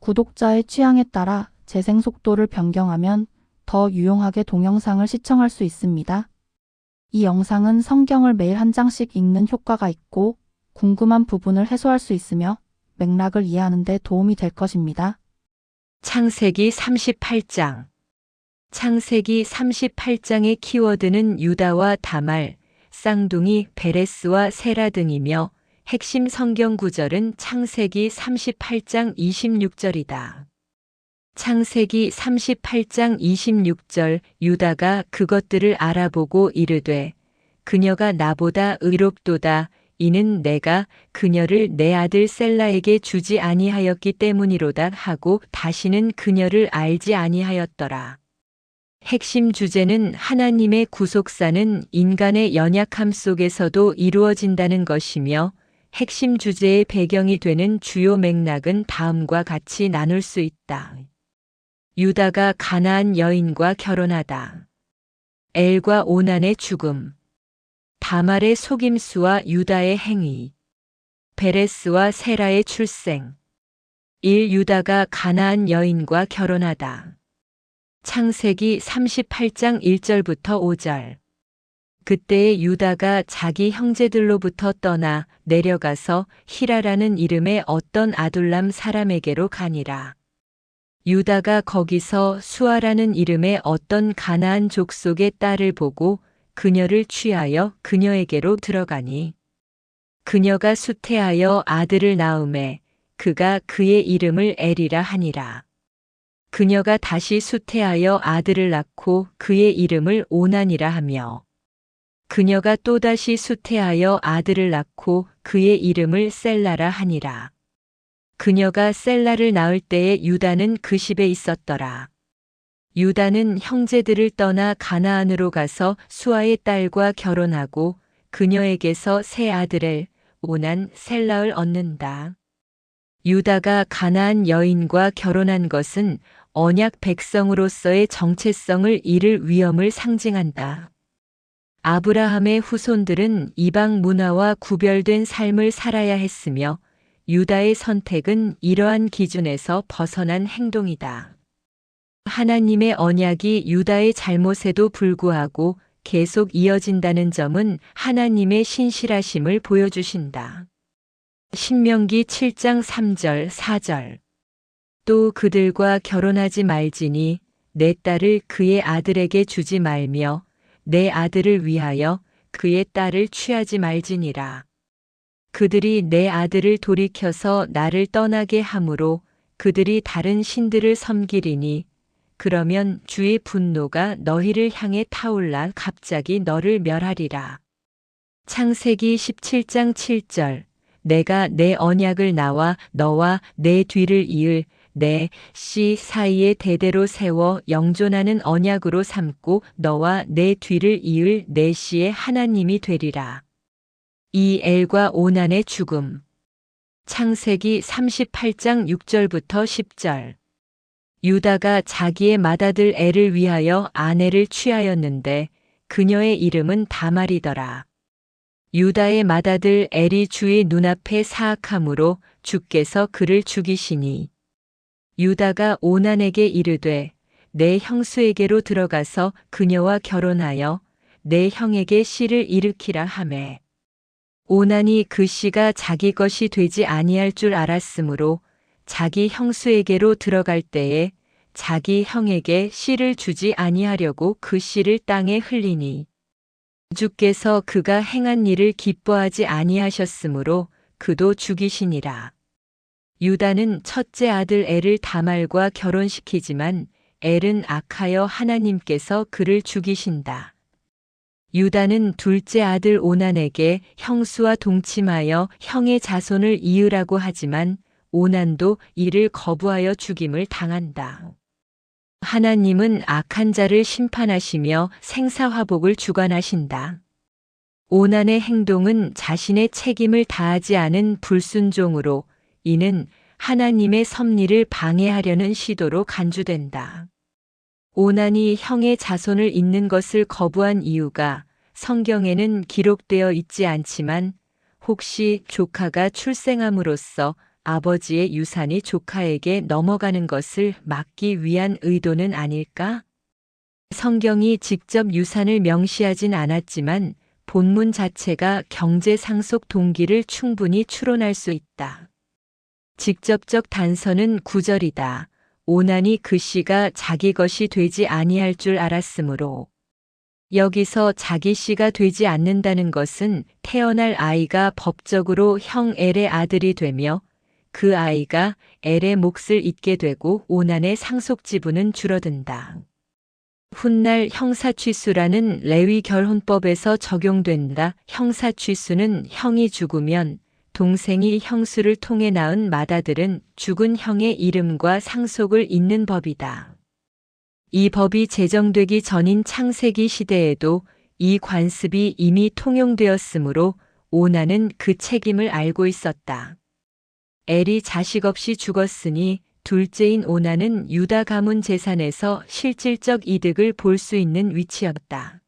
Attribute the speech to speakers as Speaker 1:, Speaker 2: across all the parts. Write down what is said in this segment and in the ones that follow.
Speaker 1: 구독자의 취향에 따라 재생 속도를 변경하면 더 유용하게 동영상을 시청할 수 있습니다. 이 영상은 성경을 매일 한 장씩 읽는 효과가 있고 궁금한 부분을 해소할 수 있으며 맥락을 이해하는 데 도움이 될 것입니다.
Speaker 2: 창세기 38장. 창세기 38장의 키워드는 유다와 다말, 쌍둥이 베레스와 세라 등이며 핵심 성경 구절은 창세기 38장 26절이다. 창세기 38장 26절 유다가 그것들을 알아보고 이르되 그녀가 나보다 의롭도다. 이는 내가 그녀를 내 아들 셀라에게 주지 아니하였기 때문이로다 하고 다시는 그녀를 알지 아니하였더라. 핵심 주제는 하나님의 구속사는 인간의 연약함 속에서도 이루어진다는 것이며 핵심 주제의 배경이 되는 주요 맥락은 다음과 같이 나눌 수 있다. 유다가 가나안 여인과 결혼하다. 엘과 오난의 죽음. 다말의 속임수와 유다의 행위. 베레스와 세라의 출생. 1. 유다가 가나안 여인과 결혼하다. 창세기 38장 1절부터 5절. 그때에 유다가 자기 형제들로부터 떠나 내려가서 히라라는 이름의 어떤 아둘람 사람에게로 가니라. 유다가 거기서 수아라는 이름의 어떤 가나안 족속의 딸을 보고 그녀를 취하여 그녀에게로 들어가니 그녀가 수태하여 아들을 낳음에 그가 그의 이름을 엘이라 하니라. 그녀가 다시 수태하여 아들을 낳고 그의 이름을 오난이라 하며 그녀가 또다시 수태하여 아들을 낳고 그의 이름을 셀라라 하니라. 그녀가 셀라를 낳을 때에 유다는 그 집에 있었더라. 유다는 형제들을 떠나 가나안으로 가서 수아의 딸과 결혼하고 그녀에게서 세 아들을 오난 셀라를 얻는다. 유다가 가나안 여인과 결혼한 것은 언약 백성으로서의 정체성을 잃을 위험을 상징한다. 아브라함의 후손들은 이방 문화와 구별된 삶을 살아야 했으며 유다의 선택은 이러한 기준에서 벗어난 행동이다. 하나님의 언약이 유다의 잘못에도 불구하고 계속 이어진다는 점은 하나님의 신실하심을 보여주신다. 신명기 7장 3절 4절. 또 그들과 결혼하지 말지니 내 딸을 그의 아들에게 주지 말며 내 아들을 위하여 그의 딸을 취하지 말지니라. 그들이 내 아들을 돌이켜서 나를 떠나게 하므로 그들이 다른 신들을 섬기리니 그러면 주의 분노가 너희를 향해 타올라 갑자기 너를 멸하리라. 창세기 17장 7절. 내가 내 언약을 나와 너와 내 뒤를 이을 내 씨 사이에 대대로 세워 영존하는 언약으로 삼고 너와 내 뒤를 이을 내 씨의 하나님이 되리라. 이 엘과 오난의 죽음. 창세기 38장 6절부터 10절. 유다가 자기의 맏아들 엘을 위하여 아내를 취하였는데 그녀의 이름은 다말이더라. 유다의 맏아들 엘이 주의 눈앞에 사악함으로 주께서 그를 죽이시니 유다가 오난에게 이르되 내 형수에게로 들어가서 그녀와 결혼하여 내 형에게 씨를 일으키라 하매 오난이 그 씨가 자기 것이 되지 아니할 줄 알았으므로 자기 형수에게로 들어갈 때에 자기 형에게 씨를 주지 아니하려고 그 씨를 땅에 흘리니 주께서 그가 행한 일을 기뻐하지 아니하셨으므로 그도 죽이시니라. 유다는 첫째 아들 엘을 다말과 결혼시키지만 엘은 악하여 하나님께서 그를 죽이신다. 유다는 둘째 아들 오난에게 형수와 동침하여 형의 자손을 이으라고 하지만 오난도 이를 거부하여 죽임을 당한다. 하나님은 악한 자를 심판하시며 생사화복을 주관하신다. 오난의 행동은 자신의 책임을 다하지 않은 불순종으로 이는 하나님의 섭리를 방해하려는 시도로 간주된다. 오난이 형의 자손을 잇는 것을 거부한 이유가 성경에는 기록되어 있지 않지만 혹시 조카가 출생함으로써 아버지의 유산이 조카에게 넘어가는 것을 막기 위한 의도는 아닐까? 성경이 직접 유산을 명시하진 않았지만 본문 자체가 경제 상속 동기를 충분히 추론할 수 있다. 직접적 단서는 9절이다. 오난이 그 씨가 자기 것이 되지 아니할 줄 알았으므로. 여기서 자기 씨가 되지 않는다는 것은 태어날 아이가 법적으로 형 엘의 아들이 되며 그 아이가 엘의 몫을 잇게 되고 오난의 상속 지분은 줄어든다. 훗날 형사취수라는 레위 결혼법에서 적용된다. 형사취수는 형이 죽으면 동생이 형수를 통해 낳은 맏아들은 죽은 형의 이름과 상속을 잇는 법이다. 이 법이 제정되기 전인 창세기 시대에도 이 관습이 이미 통용되었으므로 오난은 그 책임을 알고 있었다. 엘이 자식 없이 죽었으니 둘째인 오난은 유다 가문 재산에서 실질적 이득을 볼 수 있는 위치였다.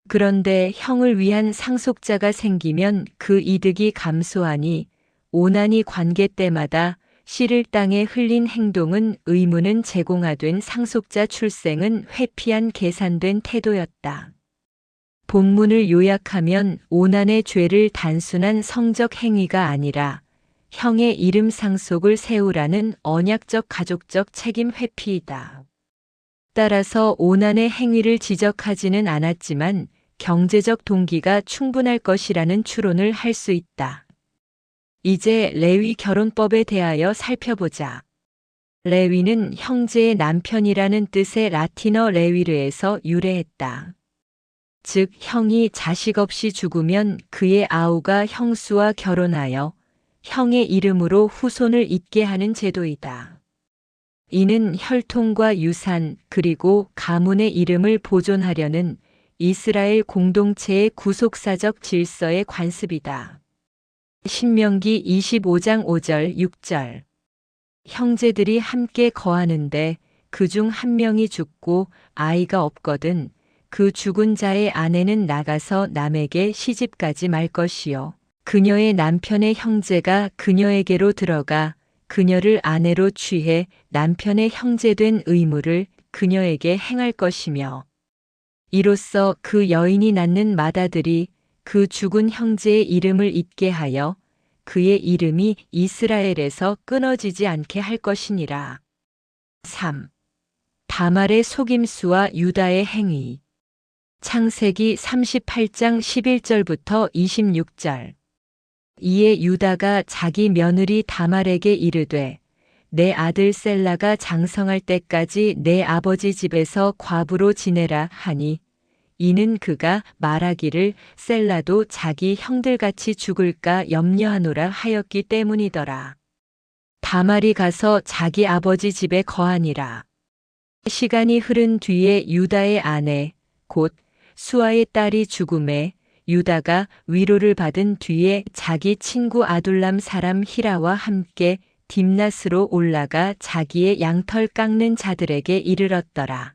Speaker 2: 그런데 형을 위한 상속자가 생기면 그 이득이 감소하니 오난이 관계 때마다 씨를 땅에 흘린 행동은 의무는 제공하된 상속자 출생은 회피한 계산된 태도였다. 본문을 요약하면 오난의 죄를 단순한 성적 행위가 아니라 형의 이름 상속을 세우라는 언약적 가족적 책임 회피이다. 따라서 오난의 행위를 지적하지는 않았지만 경제적 동기가 충분할 것이라는 추론을 할 수 있다. 이제 레위 결혼법에 대하여 살펴보자. 레위는 형제의 남편이라는 뜻의 라틴어 레위르에서 유래했다. 즉 형이 자식 없이 죽으면 그의 아우가 형수와 결혼하여 형의 이름으로 후손을 잇게 하는 제도이다. 이는 혈통과 유산 그리고 가문의 이름을 보존하려는 이스라엘 공동체의 구속사적 질서의 관습이다. 신명기 25장 5절 6절 형제들이 함께 거하는데 그중 한 명이 죽고 아이가 없거든 그 죽은 자의 아내는 나가서 남에게 시집가지 말 것이요 그녀의 남편의 형제가 그녀에게로 들어가 그녀를 아내로 취해 남편의 형제된 의무를 그녀에게 행할 것이며 이로써 그 여인이 낳는 맏아들이 그 죽은 형제의 이름을 잇게 하여 그의 이름이 이스라엘에서 끊어지지 않게 할 것이니라. 3. 다말의 속임수와 유다의 행위. 창세기 38장 11절부터 26절. 이에 유다가 자기 며느리 다말에게 이르되 내 아들 셀라가 장성할 때까지 내 아버지 집에서 과부로 지내라 하니 이는 그가 말하기를 셀라도 자기 형들같이 죽을까 염려하노라 하였기 때문이더라. 다말이 가서 자기 아버지 집에 거하니라. 시간이 흐른 뒤에 유다의 아내 곧 수아의 딸이 죽음에 유다가 위로를 받은 뒤에 자기 친구 아둘람 사람 히라와 함께 딥낫으로 올라가 자기의 양털 깎는 자들에게 이르렀더라.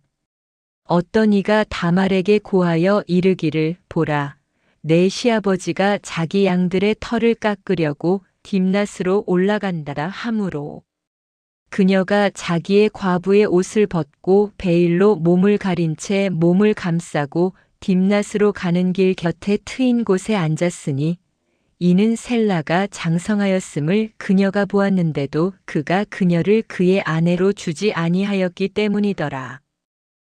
Speaker 2: 어떤 이가 다말에게 고하여 이르기를 보라 내 시아버지가 자기 양들의 털을 깎으려고 딥낫으로 올라간다라 하므로 그녀가 자기의 과부의 옷을 벗고 베일로 몸을 가린 채 몸을 감싸고 딥낫으로 가는 길 곁에 트인 곳에 앉았으니 이는 셀라가 장성하였음을 그녀가 보았는데도 그가 그녀를 그의 아내로 주지 아니하였기 때문이더라.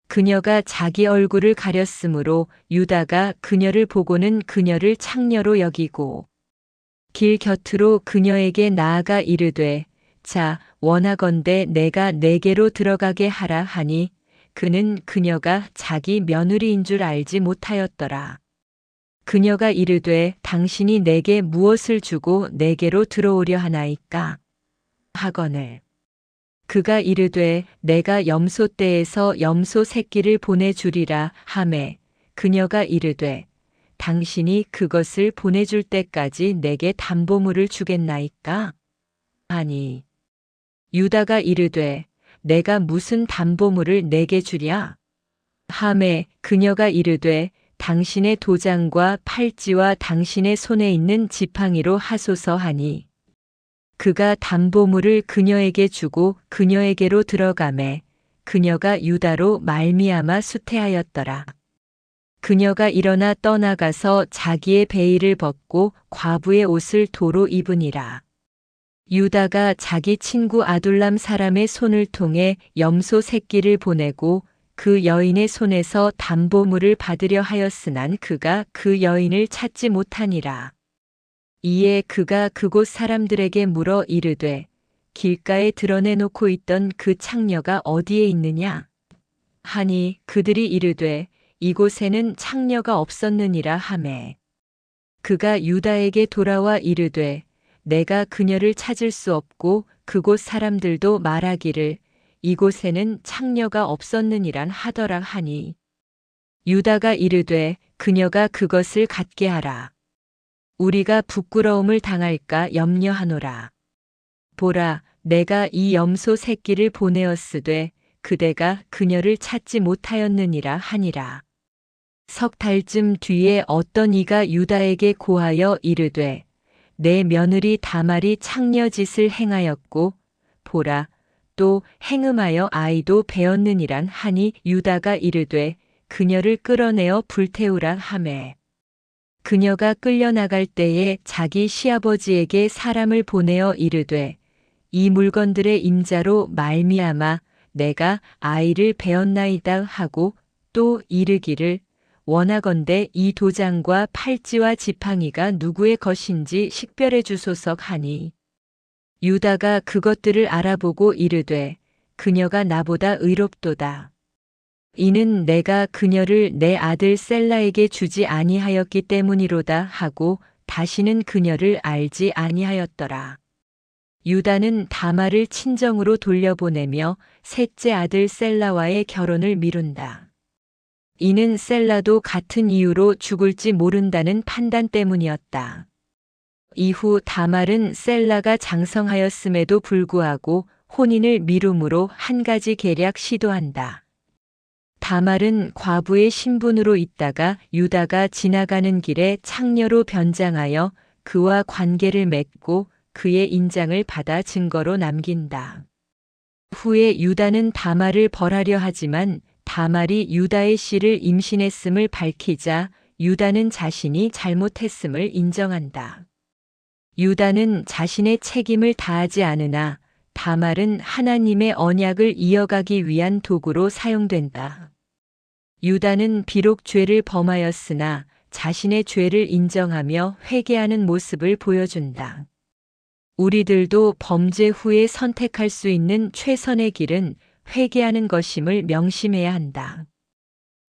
Speaker 2: 그녀가 자기 얼굴을 가렸으므로 유다가 그녀를 보고는 그녀를 창녀로 여기고 길 곁으로 그녀에게 나아가 이르되 자 원하건대 내가 내게로 들어가게 하라 하니 그는 그녀가 자기 며느리인 줄 알지 못하였더라. 그녀가 이르되 당신이 내게 무엇을 주고 내게로 들어오려 하나이까 하거늘 그가 이르되 내가 염소 떼에서 염소 새끼를 보내주리라 하매 그녀가 이르되 당신이 그것을 보내줄 때까지 내게 담보물을 주겠나이까 하니 유다가 이르되 내가 무슨 담보물을 내게 주랴 하매 그녀가 이르되 당신의 도장과 팔찌와 당신의 손에 있는 지팡이로 하소서 하니 그가 담보물을 그녀에게 주고 그녀에게로 들어가매 그녀가 유다로 말미암아 수태하였더라. 그녀가 일어나 떠나가서 자기의 베일을 벗고 과부의 옷을 도로 입으니라. 유다가 자기 친구 아둘람 사람의 손을 통해 염소 새끼를 보내고 그 여인의 손에서 담보물을 받으려 하였으나 그가 그 여인을 찾지 못하니라. 이에 그가 그곳 사람들에게 물어 이르되 길가에 드러내놓고 있던 그 창녀가 어디에 있느냐? 하니 그들이 이르되 이곳에는 창녀가 없었느니라 하매 그가 유다에게 돌아와 이르되 내가 그녀를 찾을 수 없고 그곳 사람들도 말하기를 이곳에는 창녀가 없었느니란 하더라 하니 유다가 이르되 그녀가 그것을 갖게 하라. 우리가 부끄러움을 당할까 염려하노라. 보라, 내가 이 염소 새끼를 보내었으되 그대가 그녀를 찾지 못하였느니라 하니라. 석 달쯤 뒤에 어떤 이가 유다에게 고하여 이르되 내 며느리 다말이 창녀짓을 행하였고 보라 또 행음하여 아이도 배었느니란 하니 유다가 이르되 그녀를 끌어내어 불태우라 하매 그녀가 끌려나갈 때에 자기 시아버지에게 사람을 보내어 이르되 이 물건들의 임자로 말미암아 내가 아이를 배었나이다 하고 또 이르기를 원하건대 이 도장과 팔찌와 지팡이가 누구의 것인지 식별해 주소서 하니 유다가 그것들을 알아보고 이르되 그녀가 나보다 의롭도다. 이는 내가 그녀를 내 아들 셀라에게 주지 아니하였기 때문이로다 하고 다시는 그녀를 알지 아니하였더라. 유다는 다말을 친정으로 돌려보내며 셋째 아들 셀라와의 결혼을 미룬다. 이는 셀라도 같은 이유로 죽을지 모른다는 판단 때문이었다. 이후 다말은 셀라가 장성하였음에도 불구하고 혼인을 미룸으로 한 가지 계략 시도한다. 다말은 과부의 신분으로 있다가 유다가 지나가는 길에 창녀로 변장하여 그와 관계를 맺고 그의 인장을 받아 증거로 남긴다. 후에 유다는 다말을 벌하려 하지만 다말이 유다의 씨를 임신했음을 밝히자 유다는 자신이 잘못했음을 인정한다. 유다는 자신의 책임을 다하지 않으나 다말은 하나님의 언약을 이어가기 위한 도구로 사용된다. 유다는 비록 죄를 범하였으나 자신의 죄를 인정하며 회개하는 모습을 보여준다. 우리들도 범죄 후에 선택할 수 있는 최선의 길은 회개하는 것임을 명심해야 한다.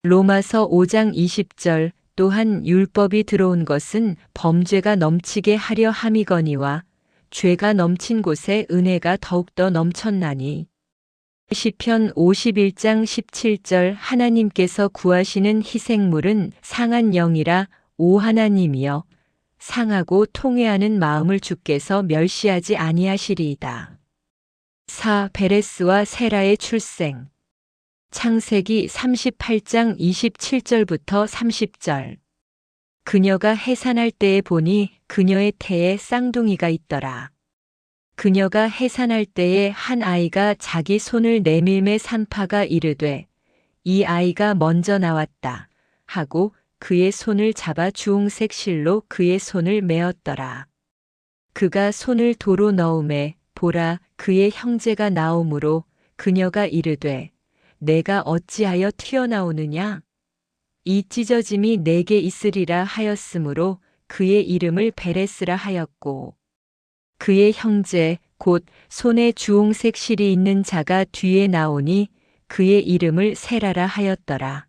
Speaker 2: 로마서 5장 20절 또한 율법이 들어온 것은 범죄가 넘치게 하려 함이거니와 죄가 넘친 곳에 은혜가 더욱더 넘쳤나니. 시편 51장 17절 하나님께서 구하시는 희생물은 상한 영이라 오 하나님이여 상하고 통회하는 마음을 주께서 멸시하지 아니하시리이다. 4. 베레스와 세라의 출생. 창세기 38장 27절부터 30절. 그녀가 해산할 때에 보니 그녀의 태에 쌍둥이가 있더라. 그녀가 해산할 때에 한 아이가 자기 손을 내밀매 산파가 이르되 이 아이가 먼저 나왔다 하고 그의 손을 잡아 주홍색 실로 그의 손을 메었더라. 그가 손을 도로 넣음에 보라 그의 형제가 나오므로 그녀가 이르되 내가 어찌하여 튀어나오느냐? 이 찢어짐이 내게 있으리라 하였으므로 그의 이름을 베레스라 하였고 그의 형제 곧 손에 주홍색 실이 있는 자가 뒤에 나오니 그의 이름을 세라라 하였더라.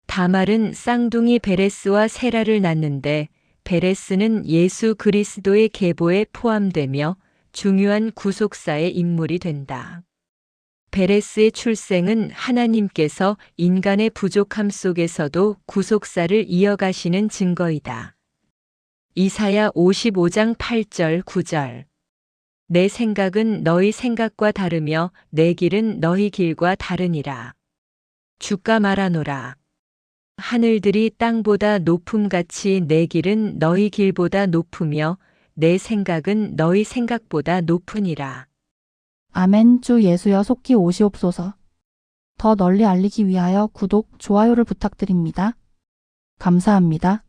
Speaker 2: 다말은 쌍둥이 베레스와 세라를 낳는데 베레스는 예수 그리스도의 계보에 포함되며 중요한 구속사의 인물이 된다. 베레스의 출생은 하나님께서 인간의 부족함 속에서도 구속사를 이어가시는 증거이다. 이사야 55장 8절 9절. 내 생각은 너희 생각과 다르며 내 길은 너희 길과 다르니라. 주가 말하노라. 하늘들이 땅보다 높음같이 내 길은 너희 길보다 높으며 내 생각은 너희 생각보다 높으니라.
Speaker 1: 아멘. 주 예수여 속히 오시옵소서. 더 널리 알리기 위하여 구독, 좋아요를 부탁드립니다. 감사합니다.